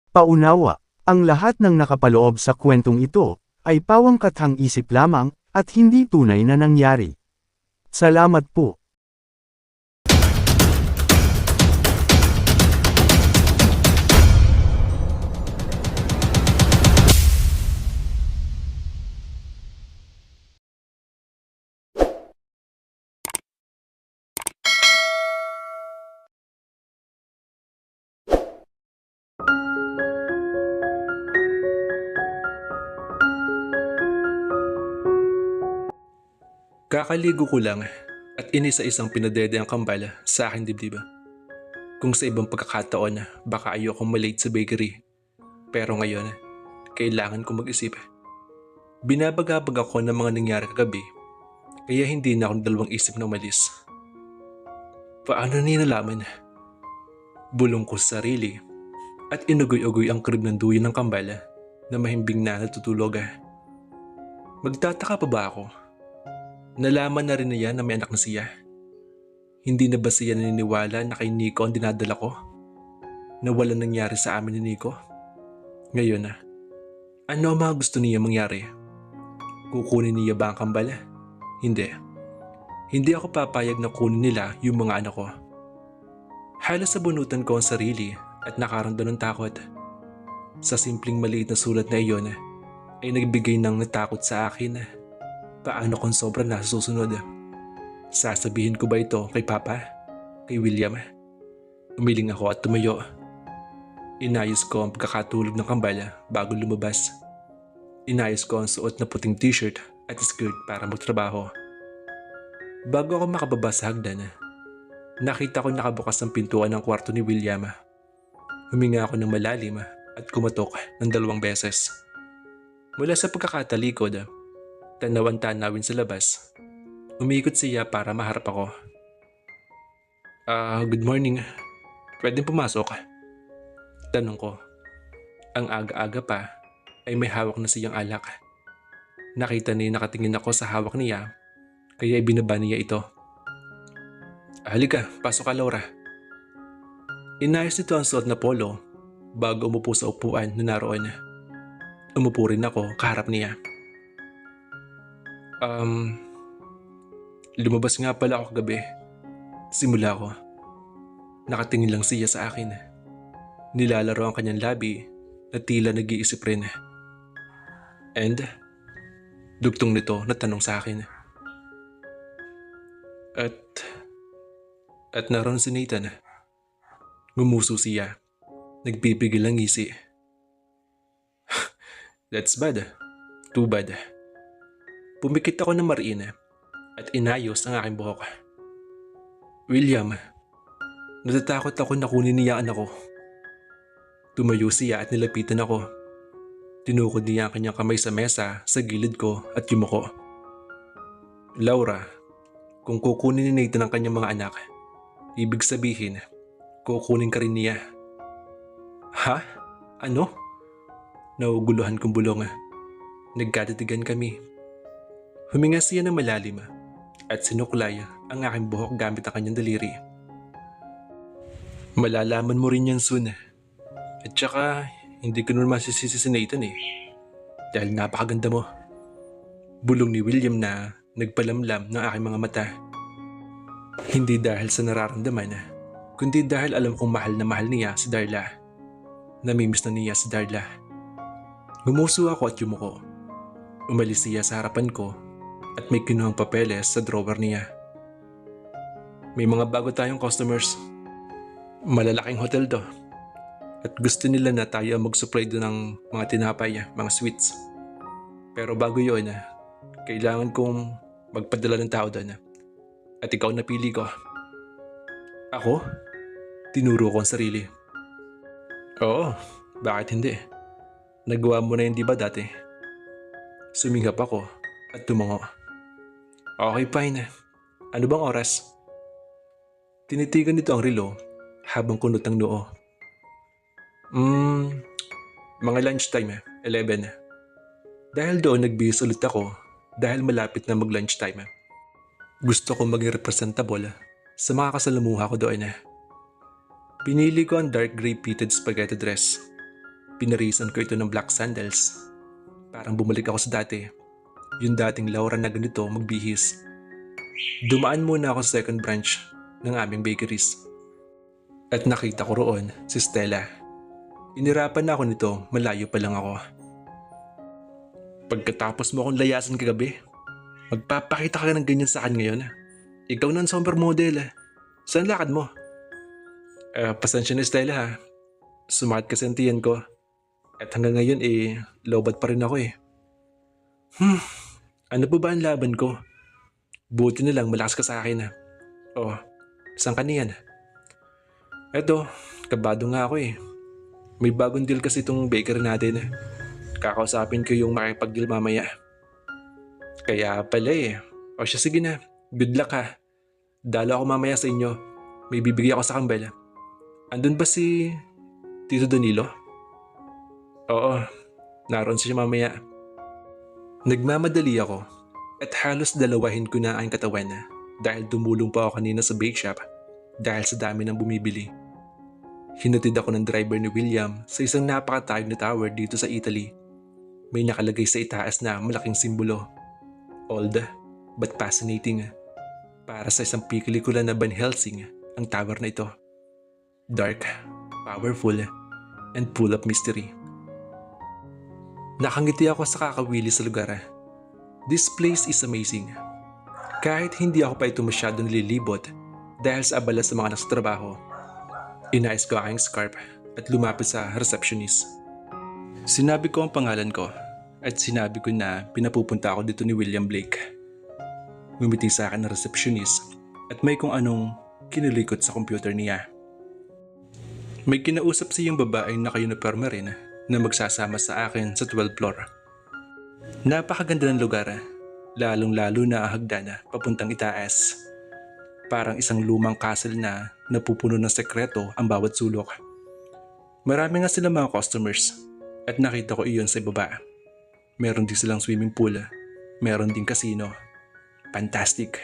Paunawa, ang lahat ng nakapaloob sa kwentong ito, ay pawangkathang isip lamang, at hindi tunay na nangyari. Salamat po. Kakaligo ko lang at inisa-isang pinadede ang kambal sa aking dibdib. Kung sa ibang pagkakataon, baka ayokong malate sa bakery. Pero ngayon, kailangan kong mag-isip. Binabagabag ako ng mga nangyari kagabi, kaya hindi na ako dalawang isip na umalis. Paano niya nalaman? Bulong ko sa sarili at inugoy-ugoy ang krib ng duyan ng kambal na mahimbing na natutulog. Magtataka pa ba ako? Nalaman na rin niya na may anak na siya. Hindi na ba siya naniniwala na kay Nico ang dinadala ko? Na walang nangyari sa amin ni Nico? Ngayon na, ano ang mga gusto niya mangyari? Kukunin niya ba ang kambal? Hindi. Hindi ako papayag na kunin nila yung mga anak ko. Halos sabunutan ko ang sarili at nakaramdam ng takot. Sa simpleng maliit na sulat na iyon ay nagbigay ng natakot sa akin. Paano kung sobrang nasusunod? Sasabihin ko ba ito kay Papa? Kay William? Umiling ako at tumayo. Inayos ko ang pagkakatulog ng kambal bago lumabas. Inayos ko ang suot na puting t-shirt at skirt para magtrabaho. Bago ako makababa sa hagdan, nakita ko nakabukas ang pintuan ng kwarto ni William. Huminga ako ng malalim at kumatok ng 2 beses. Mula sa pagkakatalikod, tanawan-tanawin sa labas. Umikot siya para maharap ako. Good morning. Pwedeng pumasok? Tanong ko. Ang aga-aga pa ay may hawak na siyang alak. Nakita niya nakatingin ako sa hawak niya, kaya ibinaba niya ito. Halika, pasok ka Laura. Inayos nito ang suot na polo bago umupo sa upuan na naroon. Umupo rin ako kaharap niya. Lumabas nga pala ako kagabi. Simula ko. Nakatingin lang siya sa akin. Nilalaro ang kanyang labi na tila nag-iisip rin. And, dugtong nito na tanong sa akin. At naroon si Nathan. Ngumuso siya. Nagpipigil ang ngisi. That's bad. Too bad. Pumikit ako ng mariin at inayos ang aking buhok. William, natatakot ako na kunin niya ang anak ko. Tumayo siya at nilapitan ako. Tinukod niya ang kanyang kamay sa mesa sa gilid ko at yumuko. Laura, kung kukunin ni Nathan ang kanyang mga anak, ibig sabihin, kukunin ka rin niya. Ha? Ano? Nauguluhan kong bulong. Nagkatitigan kami. Huminga siya ng malalim at sinuklay ang aking buhok gamit ang kanyang daliri. Malalaman mo rin yan soon. At saka, hindi ko naman masisisi si Nathan dahil napakaganda mo. Bulong ni William na nagpalamlam ng aking mga mata. Hindi dahil sa nararamdaman, kundi dahil alam kong mahal niya si Darla. Namimiss na niya si Darla. Gumuso ako at yumuko. Umalis siya sa harapan ko at may kinuhang papeles sa drawer niya. May mga bago tayong customers. Malalaking hotel to. At gusto nila na tayo mag-supply doon ng mga tinapay, mga sweets. Pero bago yun, kailangan kong magpadala ng tao doon. At ikaw napili ko. Ako? Tinuro ko ang sarili. Oo, bakit hindi? Nagawa mo na yun di ba dati? Sumingap ako at tumango. Okay, fine. Ano bang oras? Tinitigan nito ang relo habang kunot ang noo. Mga lunchtime, 11. Dahil doon nagbihis ulit ako dahil malapit na mag-lunchtime. Gusto ko maging representable sa mga kasalamuha ko doon. Pinili ko ang dark gray pleated spaghetti dress. Pinarisan ko ito ng black sandals. Parang bumalik ako sa dati. Yung dating Laura na ganito magbihis. Dumaan muna ako sa second branch ng aming bakeries. At nakita ko roon si Stella. Inirapan na ako nito, malayo pa lang ako. Pagkatapos mo akong layasan kagabi, magpapakita ka ng ganyan sa akin ngayon. Ikaw na ang supermodel. Saan lakad mo? Pasensya na Stella ha. Sumakit kasi ang tiyan ko. At hanggang ngayon lowbat pa rin ako . Ano po ba ang laban ko? Buti na lang malakas ka sa akin . Oh, saan ka niyan? Eto, kabado nga ako . May bagong deal kasi itong bakery natin. Kakausapin ko yung makipag-deal mamaya. Kaya pala . O siya sige na, good luck ha. Dalo ako mamaya sa inyo. May bibigay ako sa kambal. Andun ba si Tito Danilo? Oo, naroon siya mamaya. Nagmamadali ako at halos dalawahin ko na ang katawan dahil tumulong pa ako kanina sa bake shop dahil sa dami ng bumibili. Hinatid ako ng driver ni William sa isang napakatayog na tower dito sa Italy. May nakalagay sa itaas na malaking simbolo. Old but fascinating. Para sa isang pelikula na Van Helsing ang tower na ito. Dark, powerful, and full of mystery. Nakangiti ako sa kakawili sa lugar. This place is amazing. Kahit hindi ako pa ito masyado nililibot dahil sa abala sa mga nasa trabaho, inayos ko aking scarf at lumapit sa receptionist. Sinabi ko ang pangalan ko at sinabi ko na pinapupunta ako dito ni William Blake. Ngumiti sa akin ang receptionist at may kung anong kinilikot sa computer niya. May kinausap siyang babaeng naka-uniforme rin na magsasama sa akin sa 12th floor. Napakaganda ng lugar, lalong-lalo na ang hagdan papuntang itaas. Parang isang lumang castle na napupuno ng sekreto ang bawat sulok. Marami nga silang mga customers at nakita ko iyon sa baba. Meron din silang swimming pool, meron din casino. Fantastic!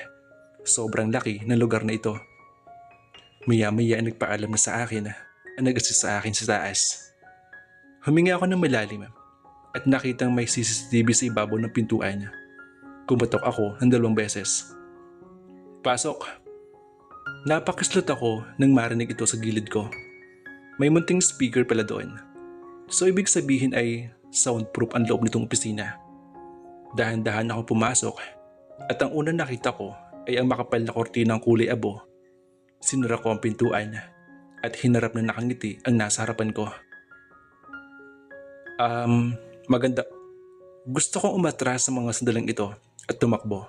Sobrang laki ng lugar na ito. Maya-maya ay nagpaalam na sa akin ang nag-assist sa akin sa taas. Huminga ako ng malalim at nakitang may CCTV sa ibabaw ng pintuan. Kumatok ako ng 2 beses. Pasok! Napakislot ako nang marinig ito sa gilid ko. May munting speaker pala doon. So ibig sabihin ay soundproof ang loob nitong opisina. Dahan-dahan ako pumasok at ang unang nakita ko ay ang makapal na kortinang kulay abo. Sinura ko ang pintuan at hinarap na nakangiti ang nasa harapan ko. Maganda. Gusto kong umatras sa mga sandaling ito at tumakbo.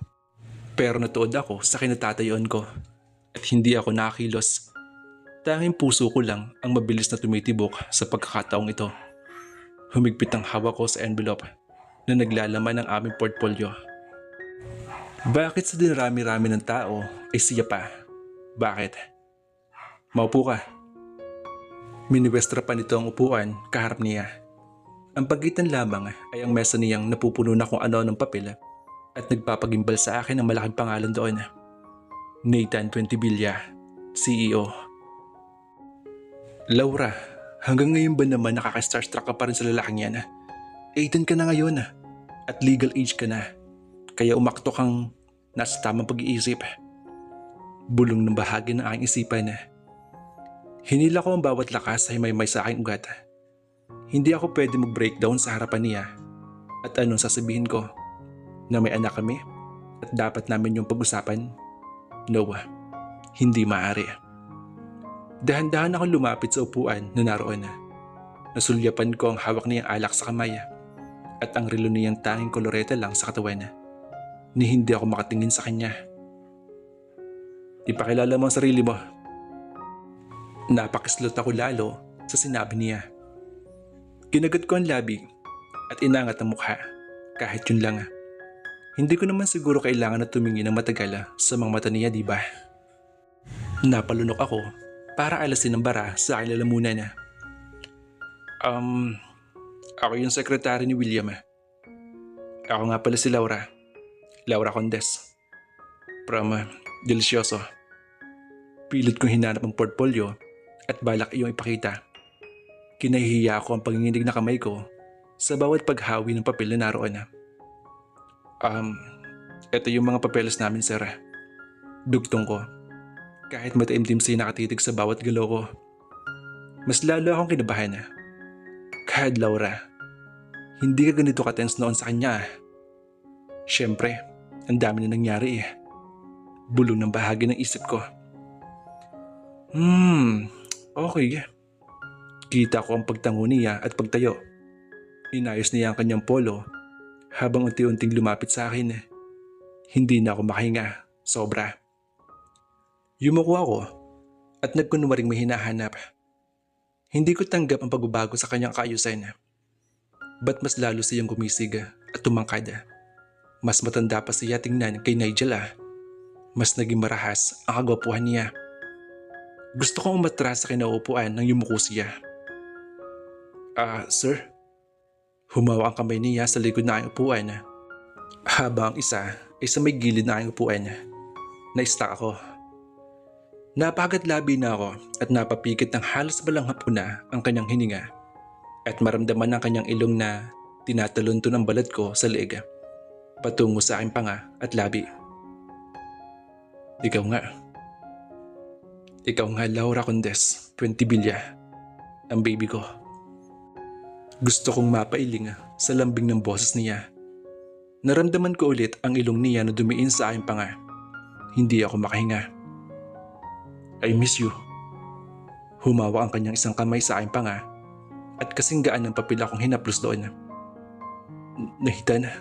Pero natuod ako sa kinatatayuan ko at hindi ako nakakilos. Tanging puso ko lang ang mabilis na tumitibok sa pagkakataong ito. Humigpit ang hawak ko sa envelope na naglalaman ng aming portfolio. Bakit sa dinarami-rami ng tao ay siya pa? Bakit? Maupo ka. Miniwestra pa nito ang upuan kaharap niya. Ang pagitan lamang ay ang mesa niyang napupuno na kung ano ng papel at nagpapagimbal sa akin ang malaking pangalan doon. Nathan Fuentevilla, CEO. Laura, hanggang ngayon ba naman nakaka-starstruck ka pa rin sa lalaking yan? 18 ka na ngayon at legal age ka na. Kaya umakto kang nasa tamang pag-iisip. Bulong ng bahagi ng aking isipan. Hinila ko ang bawat lakas ay may sa aking ugat. Hindi ako pwede mag-breakdown sa harapan niya. At anong sasabihin ko? Na may anak kami at dapat namin yung pag-usapan? No, hindi maaari. Dahan-dahan ako lumapit sa upuan na naroon. Nasulyapan ko ang hawak niyang alak sa kamay at ang relo niyang tanging koloreta lang sa katawan. Ni hindi ako makatingin sa kanya. Ipakilala mo ang sarili mo. Napakislot ako lalo sa sinabi niya. Kinagat ko ang labi at inangat ang mukha kahit yun lang. Hindi ko naman siguro kailangan na tumingin ng matagal sa mga mata niya, di ba? Napalunok ako para alasin ang bara sa aking lalamunan. Ako yung sekretary ni William. Ako nga pala si Laura. Laura Condes. From Delicioso. Pilit kong hinanap ang portfolio at balak iyong ipakita. Kinahihiya ko ang panginginig na kamay ko sa bawat paghawi ng papel na naroon. Um, Ito yung mga papeles namin, sir. Dugtong ko. Kahit mataimtim siya nakatitig sa bawat galaw ko. Mas lalo akong kinabahan. God, Laura, hindi ka ganito ka-tense noon sa kanya. Siyempre, ang dami na nangyari eh. Bulong ng bahagi ng isip ko. Okay. Kita ko ang pagtango niya at pagtayo. Inayos niya ang kanyang polo habang unti-unting lumapit sa akin. Hindi na ako makahinga. Sobra. Yumuko ako at nagkunwaring may hinahanap. Hindi ko tanggap ang pagbabago sa kanyang kaayusan. Ba't mas lalo siyang gumisig at tumangkad? Mas matanda pa siya tingnan kay Nigel. Mas naging marahas ang kagwapuhan niya. Gusto kong umatras sa kinauupuan nang yumuko siya. Sir? Humawa ang kamay niya sa likod na aking upuan. Habang ang isa ay sa may gilid na aking upuan. Na-stuck ako. Napagat-labi na ako at napapikit ng halos balanghap ko na ang kanyang hininga at maramdaman ang kanyang ilong na tinatalunto ng balat ko sa leeg patungo sa aking panga at labi. Ikaw nga Laura Condes, 20 Villa, ang baby ko. Gusto kong mapailing sa lambing ng boses niya. Naramdaman ko ulit ang ilong niya na dumiin sa aking panga. Hindi ako makahinga. I miss you. Humawa ang kanyang isang kamay sa aking panga at kasing gaan ng papel akong hinaplos doon. Nahita na.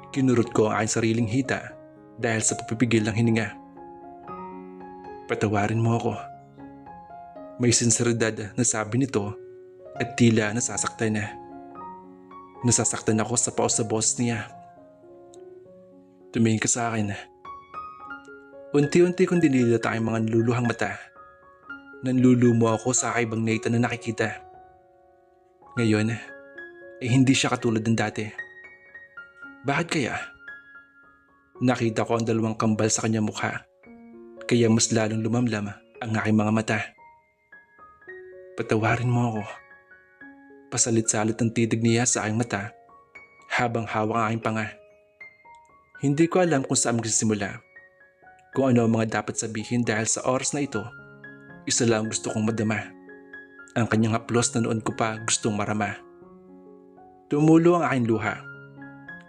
Kinurot ko ang aking sariling hita dahil sa papipigil ng hininga. Patawarin mo ako. May sinseridad na sabi nito at tila nasasaktan na. Nasasaktan ako sa paos sa boss niya. Tumingin ka sa akin. Unti-unti kong dinilat ang mga naluluhang mata. Nanlulumo ako sa kakaibang Nathan na nakikita. Ngayon, hindi siya katulad ng dati. Bakit kaya? Nakita ko ang dalawang kambal sa kanyang mukha. Kaya mas lalong lumamlam ang aking mga mata. Patawarin mo ako. Pasalit-salit ang titig niya sa aking mata habang hawak ang aking panga. Hindi ko alam kung saan magsisimula. Kung ano ang mga dapat sabihin dahil sa oras na ito, isa lang gusto kong madama. Ang kanyang haplos na noon ko pa gustong marama. Tumulo ang aking luha,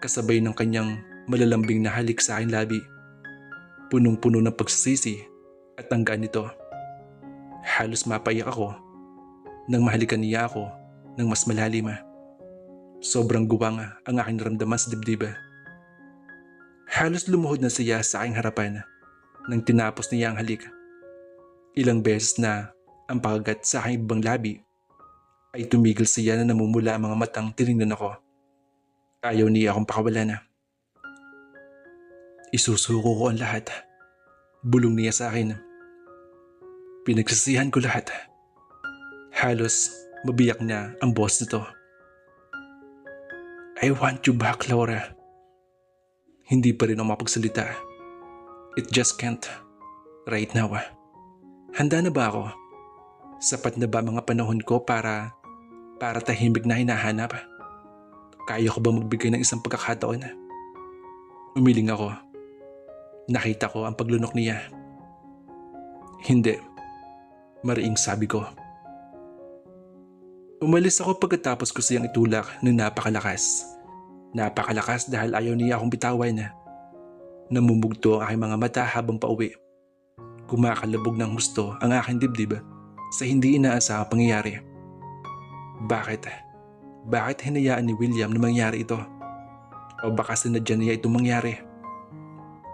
kasabay ng kanyang malalambing na halik sa aking labi. Punong-puno ng pagsisisi at tanggaan nito. Halos mapaiyak ako nang mahalikan niya ako ng mas malalim. Sobrang guwang ang aking naramdaman sa dibdib. Halos lumuhod na siya sa aking harapan nang tinapos niya ang halik. Ilang beses na ang pakagat sa aking ibang labi ay tumigil siya na namumula ang mga matang tinignan ako. Ayaw niya akong pakawalan. Isusuko ko ang lahat. Bulong niya sa akin. Pinagsisihan ko lahat. Halos mabiyak na ang boss nito. I want you back, Laura. Hindi pa rin ako mapagsalita. It just can't. Right now. Handa na ba ako? Sapat na ba mga panahon ko para tahimik na hinahanap? Kaya ko ba magbigay ng isang pagkakataon? Umiling ako. Nakita ko ang paglunok niya. Hindi. Mariing sabi ko. Umalis ako pagkatapos ko siyang itulak ng napakalakas. Napakalakas dahil ayaw niya akong bitawan. Namumugto ang aking mga mata habang pauwi. Kumakalabog ng gusto ang aking dibdib sa hindi inaasahang pangyayari. Bakit? Bakit hinayaan ni William na mangyari ito? O baka sinadya niya itong mangyari?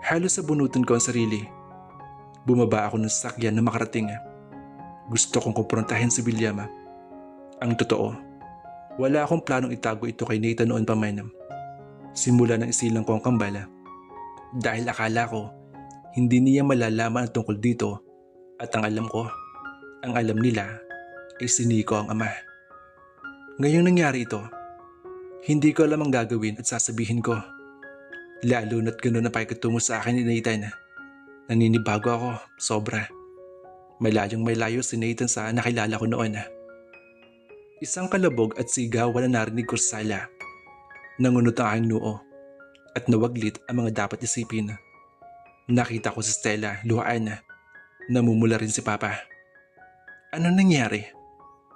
Halos sabunutan ko ang sarili. Bumaba ako ng sasakyan na makarating. Gusto kong kumprontahin si William. Ang totoo, wala akong planong itago ito kay Nathan noon pa man. Simula ng isilang ko ang kambala. Dahil akala ko, hindi niya malalaman ang tungkol dito at ang alam ko, ang alam nila ay siniko ang ama. Ngayong nangyari ito, hindi ko alam ang gagawin at sasabihin ko. Lalo na't gano'n na pakikitungo sa akin ni Nathan. Naninibago ako, sobra. Malayong malayo si Nathan sa nakilala ko noon. Isang kalabog at sigaw na narinig ko sa sala. Nangunot ang aking noo at nawaglit ang mga dapat isipin. Nakita ko si Stella, luhaan na. Namumula rin si Papa. Ano nangyari?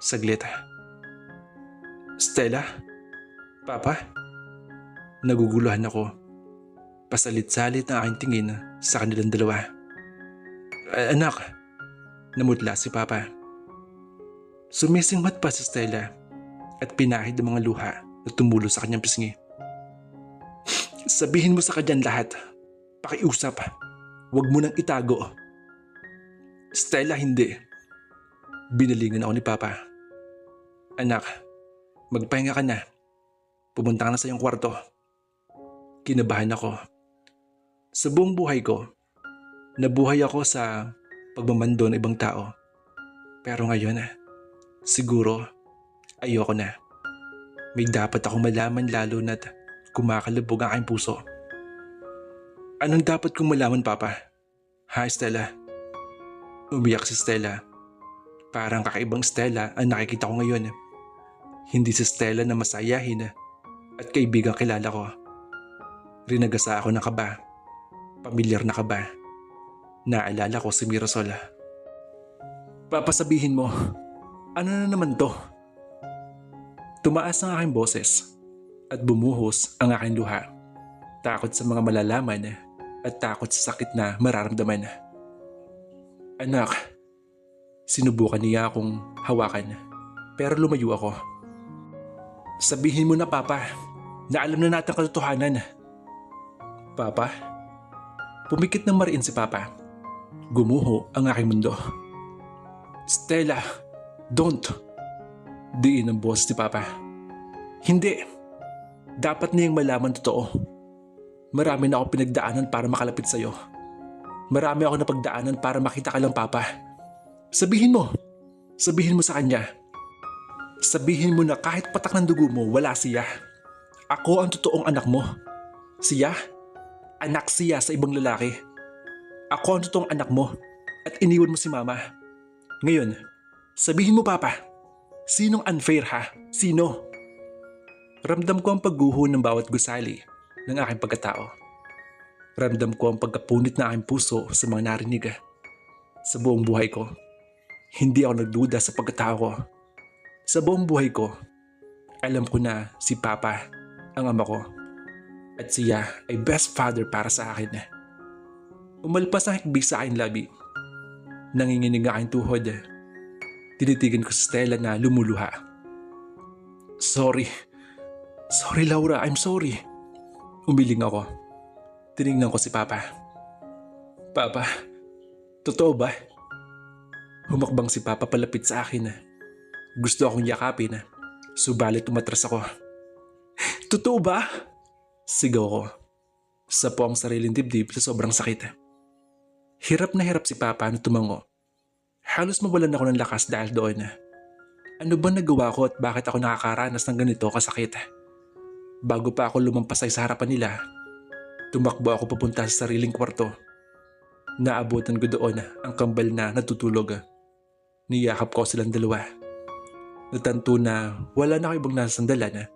Saglit. Stella? Papa? Naguguluhan ako. Pasalit-salit ang aking tingin sa kanilang dalawa. Anak, namutla si Papa. Sumisingmat pa si Stella at pinahid ang mga luha na tumulo sa kanyang pisngi. Sabihin mo sa kanyang lahat. Pakiusap. Huwag mo nang itago. Stella, hindi. Binalingan ako ni Papa. Anak, magpahinga ka na. Pumunta ka na sa iyong kwarto. Kinabahan ako. Sa buong buhay ko, nabuhay ako sa pagmamando ng ibang tao. Pero ngayon, siguro, ayoko na. May dapat akong malaman lalo na't kumakalabog ang aking puso. Anong dapat kong malaman, Papa? Ha, Stella? Umiyak si Stella. Parang kakaibang Stella ang nakikita ko ngayon. Hindi si Stella na masayahin at kaibigang kilala ko. Rinagasa ako ng kaba. Pamilyar na kaba. Naalala ko si Mirasol. Papasabihin mo, ano na naman to? Tumaas ang aking boses at bumuhos ang aking luha. Takot sa mga malalaman at takot sa sakit na mararamdaman. Anak, sinubukan niya akong hawakan pero lumayo ako. Sabihin mo na, Papa, na alam na natin katotohanan. Papa? Pumikit ng mariin si Papa. Gumuho ang aking mundo. Stella, don't. Diin ang boses ni Papa. Hindi. Dapat niyang malaman totoo. Marami na ako pinagdaanan para makalapit sa'yo. Marami ako napagdaanan para makita ka lang, Papa. Sabihin mo. Sabihin mo sa kanya. Sabihin mo na kahit patak ng dugo mo, wala siya. Ako ang totoong anak mo. Siya? Anak siya sa ibang lalaki. Ako ang totoong anak mo at iniwan mo si Mama. Ngayon, sabihin mo, Papa. Sinong unfair, ha? Sino? Ramdam ko ang pagguho ng bawat gusali ng aking pagkatao. Ramdam ko ang pagkapunit na aking puso sa mga narinig. Sa buong buhay ko, hindi ako nagduda sa pagkatao ko. Sa buong buhay ko, alam ko na si Papa ang ama ko at siya ay best father para sa akin. Umalpas ang hikbi sa aking labi. Nanginginig ang aking tuhod. Tinitigan ko si Stella na lumuluha. Sorry. Sorry, Laura. I'm sorry. Umiling ako. Tinignan ko si Papa. Papa, totoo ba? Humakbang si Papa palapit sa akin. Gusto akong yakapin. Subalit umatras ako. Totoo ba? Sigaw ko. Sa po ang sariling dibdib sa sobrang sakit. Hirap na hirap si Papa na tumango. Halos mawalan ako ng lakas dahil doon. Ano ba nagawa ko at bakit ako nakakaranas ng ganito kasakit? Bago pa ako lumampas sa harapan nila, tumakbo ako papunta sa sariling kwarto. Naabutan ko doon ang kambal na natutulog. Niyakap ko silang dalawa. Natanto na wala na ako ibang nasasandalan,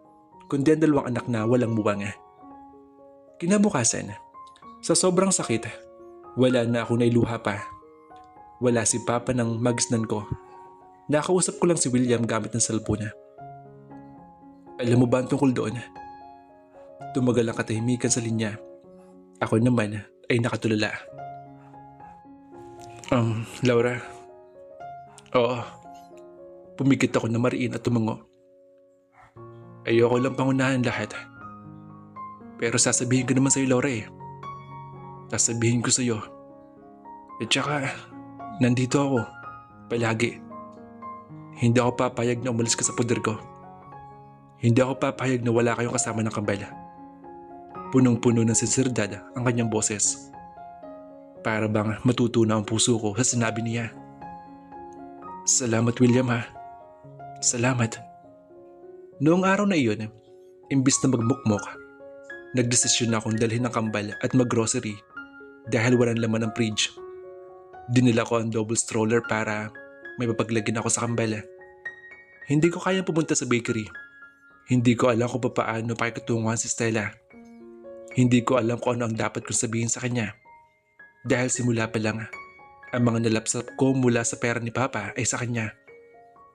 kundi ang dalawang anak na walang buwang. Kinabukasan, sa sobrang sakit, wala na ako nailuha pa. Wala si Papa ng magisnan ko. Nakausap ko lang si William gamit ng cellphone. Alam mo ba ang tungkol doon? Tumagal ang katahimikan sa linya. Ako naman ay nakatulala. Laura. Oo. Pumikit ako na mariin at tumango. Ayoko lang pangunahan lahat. Pero sasabihin ko naman sa'yo, Laura. Sasabihin ko sa'yo. At saka, nandito ako. Palagi. Hindi ako papayag na umalis ka sa poder ko. Hindi ako papayag na wala kayong kasama ng kambal. Punong-puno ng sinseridad ang kanyang boses. Para bang matutunaw ang puso ko sa sinabi niya. Salamat, William, ha. Salamat. Noong araw na iyon, imbis na magmukmok, nagdesisyon na akong dalhin ng kambal at maggrocery dahil walang laman ng fridge. Dinala ko ang double stroller para may mapaglagyan ako sa kambal. Hindi ko kayang pumunta sa bakery. Hindi ko alam kung paano pakikutunguhan si Stella. Hindi ko alam kung ano ang dapat kong sabihin sa kanya. Dahil simula pa lang, ang mga nalapsap ko mula sa pera ni Papa ay sa kanya.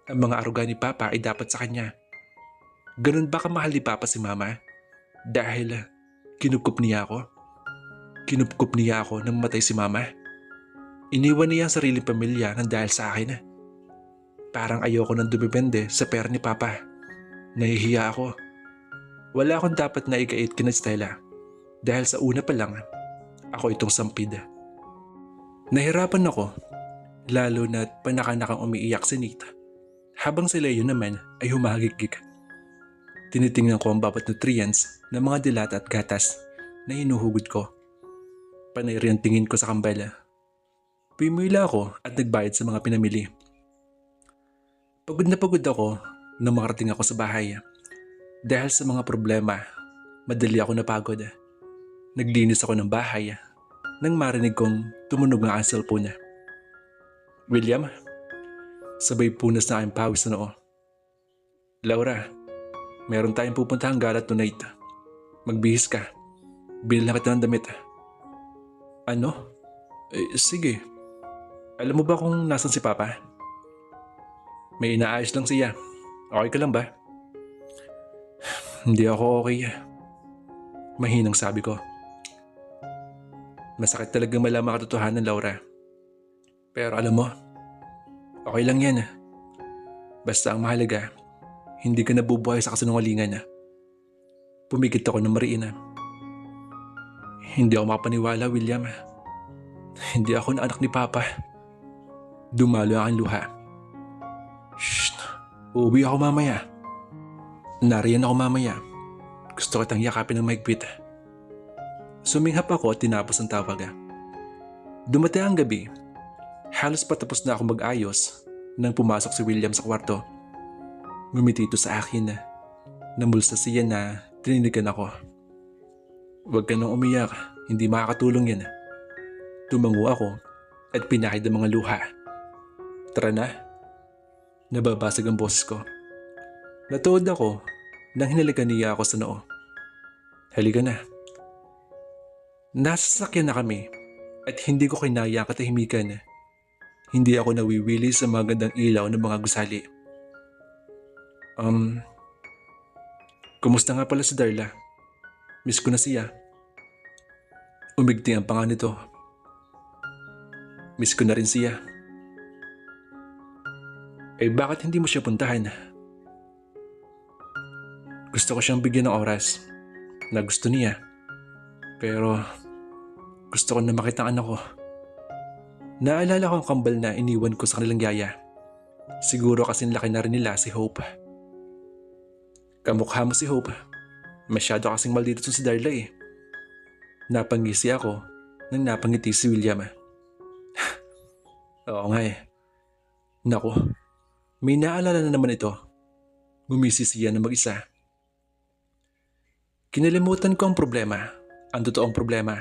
Ang mga aruga ni Papa ay dapat sa kanya. Ganun ba kamahal ni Papa si Mama? Dahil kinupkup niya ako? Kinupkup niya ako nang matay si Mama? Iniwan niya ang sariling pamilya nang dahil sa akin. Parang ayoko nang dumipende sa pera ni Papa. Nahihiya ako. Wala akong dapat na ikait kina Stella. Dahil sa una pa lang, ako itong sampid. Nahirapan ako, lalo na't panakanakang umiiyak si Nita. Habang si Leo naman ay humahagikik. Tinitingnan ko ang bawat nutrients ng mga dilata at gatas na hinuhugod ko. Panay rin tingin ko sa kambal. Pumila ako at nagbayad sa mga pinamili. Pagod na pagod ako nang makarating ako sa bahay. Dahil sa mga problema, madali ako napagod. Naglinis ako ng bahay nang marinig kong tumunog ang aking cellphone. William, sabay punas na aking pawis na noo. Laura, meron tayong pupuntahang gala tonight. Magbihis ka. Bilhin na kita ng damit. Ano? Sige. Alam mo ba kung nasan si Papa? May inaayos lang siya. Okay ka lang ba? Hindi ako okay. Mahinang sabi ko. Masakit talaga malaman katotohanan, Laura. Pero alam mo, okay lang yan. Basta ang mahalaga, hindi ka nabubuhay sa kasinungalingan. Pumikit ako ng mariin. Hindi ako makapaniwala, William. Hindi ako na anak ni Papa. Dumalo ang luha. Shh! Uuwi ako mamaya. Nariyan ako mamaya. Gusto kitang yakapin ng mahigpit. Suminghap ako at tinapos ang tawag. Dumating ang gabi. Halos patapos na ako mag-ayos nang pumasok si William sa kwarto. Ngumiti ito sa akin. Namulsa siya na tininigan ako. Huwag ka nang umiyak, hindi makakatulong yan. Tumango ako at pinahid ang mga luha. Tara na. Nababasag ang boses ko. Natuod ako nang hinalikan niya ako sa noo. Halika na. Nasa sasakyan na kami at hindi ko kinaya ang katahimikan. Hindi ako nawiwili sa magandang ilaw ng mga gusali. Kumusta nga pala si Darla? Miss ko na siya. Umigting ang panga nito. Miss ko na rin siya. Bakit hindi mo siya puntahan? Gusto ko siyang bigyan ng oras na gusto niya. Pero gusto ko na makita ang anak ko. Naalala ko ang kambal na iniwan ko sa kanilang yaya. Siguro kasing laki na rin nila si Hope. Kamukha mo si Hope. Masyado kasing maldito si Darla eh. Napangisi ako nang napangiti si William. Oo nga eh. Naku, may naalala na naman ito. Gumisi siya na mag-isa. Kinalimutan ko ang problema. Ang totoong problema.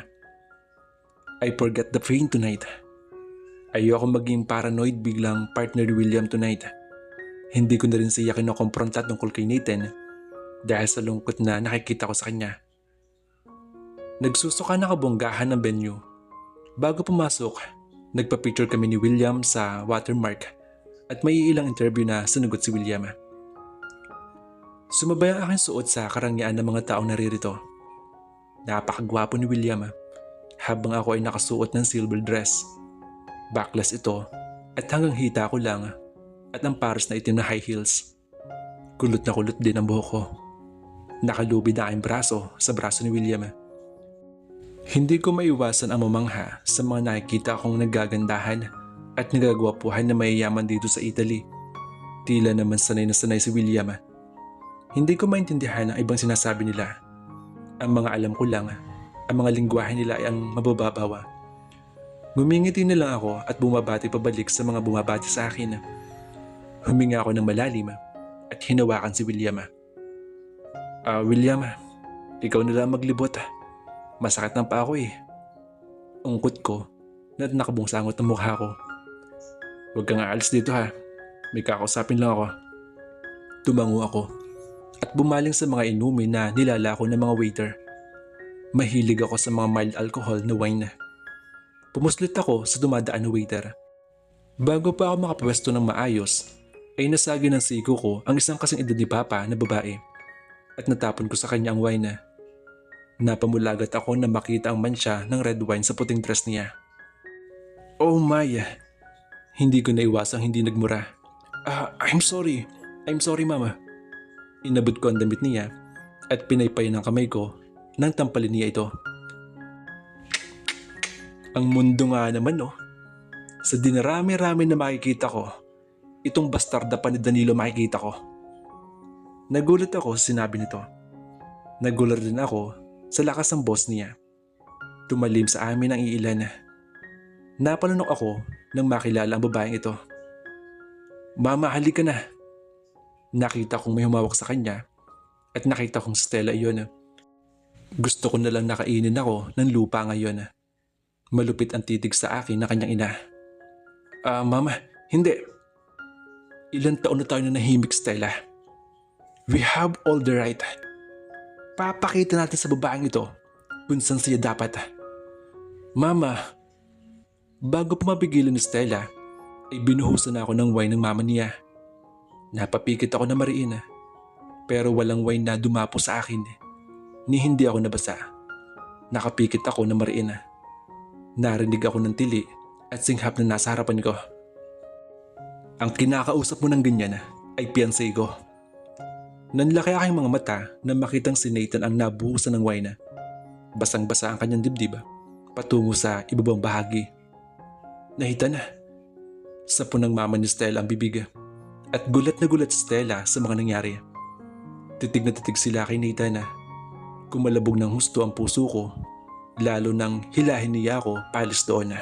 I forgot the pain tonight. Ayoko maging paranoid biglang partner ni William tonight. Hindi ko na rin siya kinokompronta tungkol kay Nathan dahil sa lungkot na nakikita ko sa kanya. Nagsusuka na kabonggahan ng venue. Bago pumasok, nagpa-picture kami ni William sa watermark at may ilang interview na sunugot si William. Sumabay ang aking suot sa karangyaan ng mga taong naririto. Napakagwapo ni William habang ako ay nakasuot ng silver dress. Backless ito at hanggang hita ko lang at ang paros na itim na high heels. Kulot na kulot din ang buhok ko. Nakalubid na aking braso sa braso ni William. Hindi ko maiwasan ang mamangha sa mga nakikita akong nagagandahan at nagagwapuhan na mayayaman dito sa Italy. Tila naman sanay na sanay si William. Hindi ko maintindihan ang ibang sinasabi nila. Ang mga alam ko lang, ang mga lingwahe nila ay ang mabababaw. Ngumingiti na lang ako at bumabati pabalik sa mga bumabati sa akin. Huminga ako ng malalim at hinawakan si William. William, ikaw na lang maglibot. Masakit ng pa ako eh. Ungkot ko na nakabungsangot ang mukha ko. Huwag kang aalis dito ha. May kakausapin lang ako. Tumango ako at bumaling sa mga inumin na nilalako ng mga waiter. Mahilig ako sa mga mild alcohol na wine. Pumuslit ako sa dumadaan na waiter. Bago pa ako makapwesto ng maayos, ay nasagi ng siko ko ang isang kasing edad ni Papa na babae at natapon ko sa kanya ang wine. Napamulagat ako na makita ang mansya ng red wine sa puting dress niya. Oh my! Hindi ko naiwasang hindi nagmura. I'm sorry. I'm sorry, Mama. Inabot ko ang damit niya at pinaypay ng kamay ko nang tampalin niya ito. Ang mundo nga naman, no? Sa dinarami-rami na makikita ko, itong bastarda pa ni Danilo makikita ko. Nagulat ako sa sinabi nito. Nagulat din ako sa lakas ng boss niya. Tumalim sa amin ang iilan. Napalunok ako nang makilala ang babaeng ito. Mama, halika na. Nakita kong may humawak sa kanya at nakita kong Stella iyon. Gusto ko na lang nakainin ako ng lupa ngayon. Malupit ang titig sa akin na kanyang ina. Mama, hindi. Ilang taon na tayo na nahimik, Stella. We have all the right. Papakita natin sa babaeng ito kung saan siya dapat. Mama, bago pumapigilan ni Stella, ay binuhusan ako ng wine ng mama niya. Napapikit ako na mariin, pero walang wine na dumapo sa akin. Ni hindi ako nabasa. Nakapikit ako na mariin. Narinig ako ng tili at singhap na nasa harapan ko. Ang kinakausap mo ng ganyan ay fiancé ko. Nanlaki aking mga mata na makitang si Nathan ang nabuhusan ng wine. Basang-basa ang kanyang dibdib patungo sa ibabang bahagi. Nahita na. Sapo ng mama ni Stella ang bibig at gulat na gulat si Stella sa mga nangyari. Titig na titig sila kay Nathan. Kumalabog ng husto ang puso ko, lalo nang hilahin niya ako palis doon.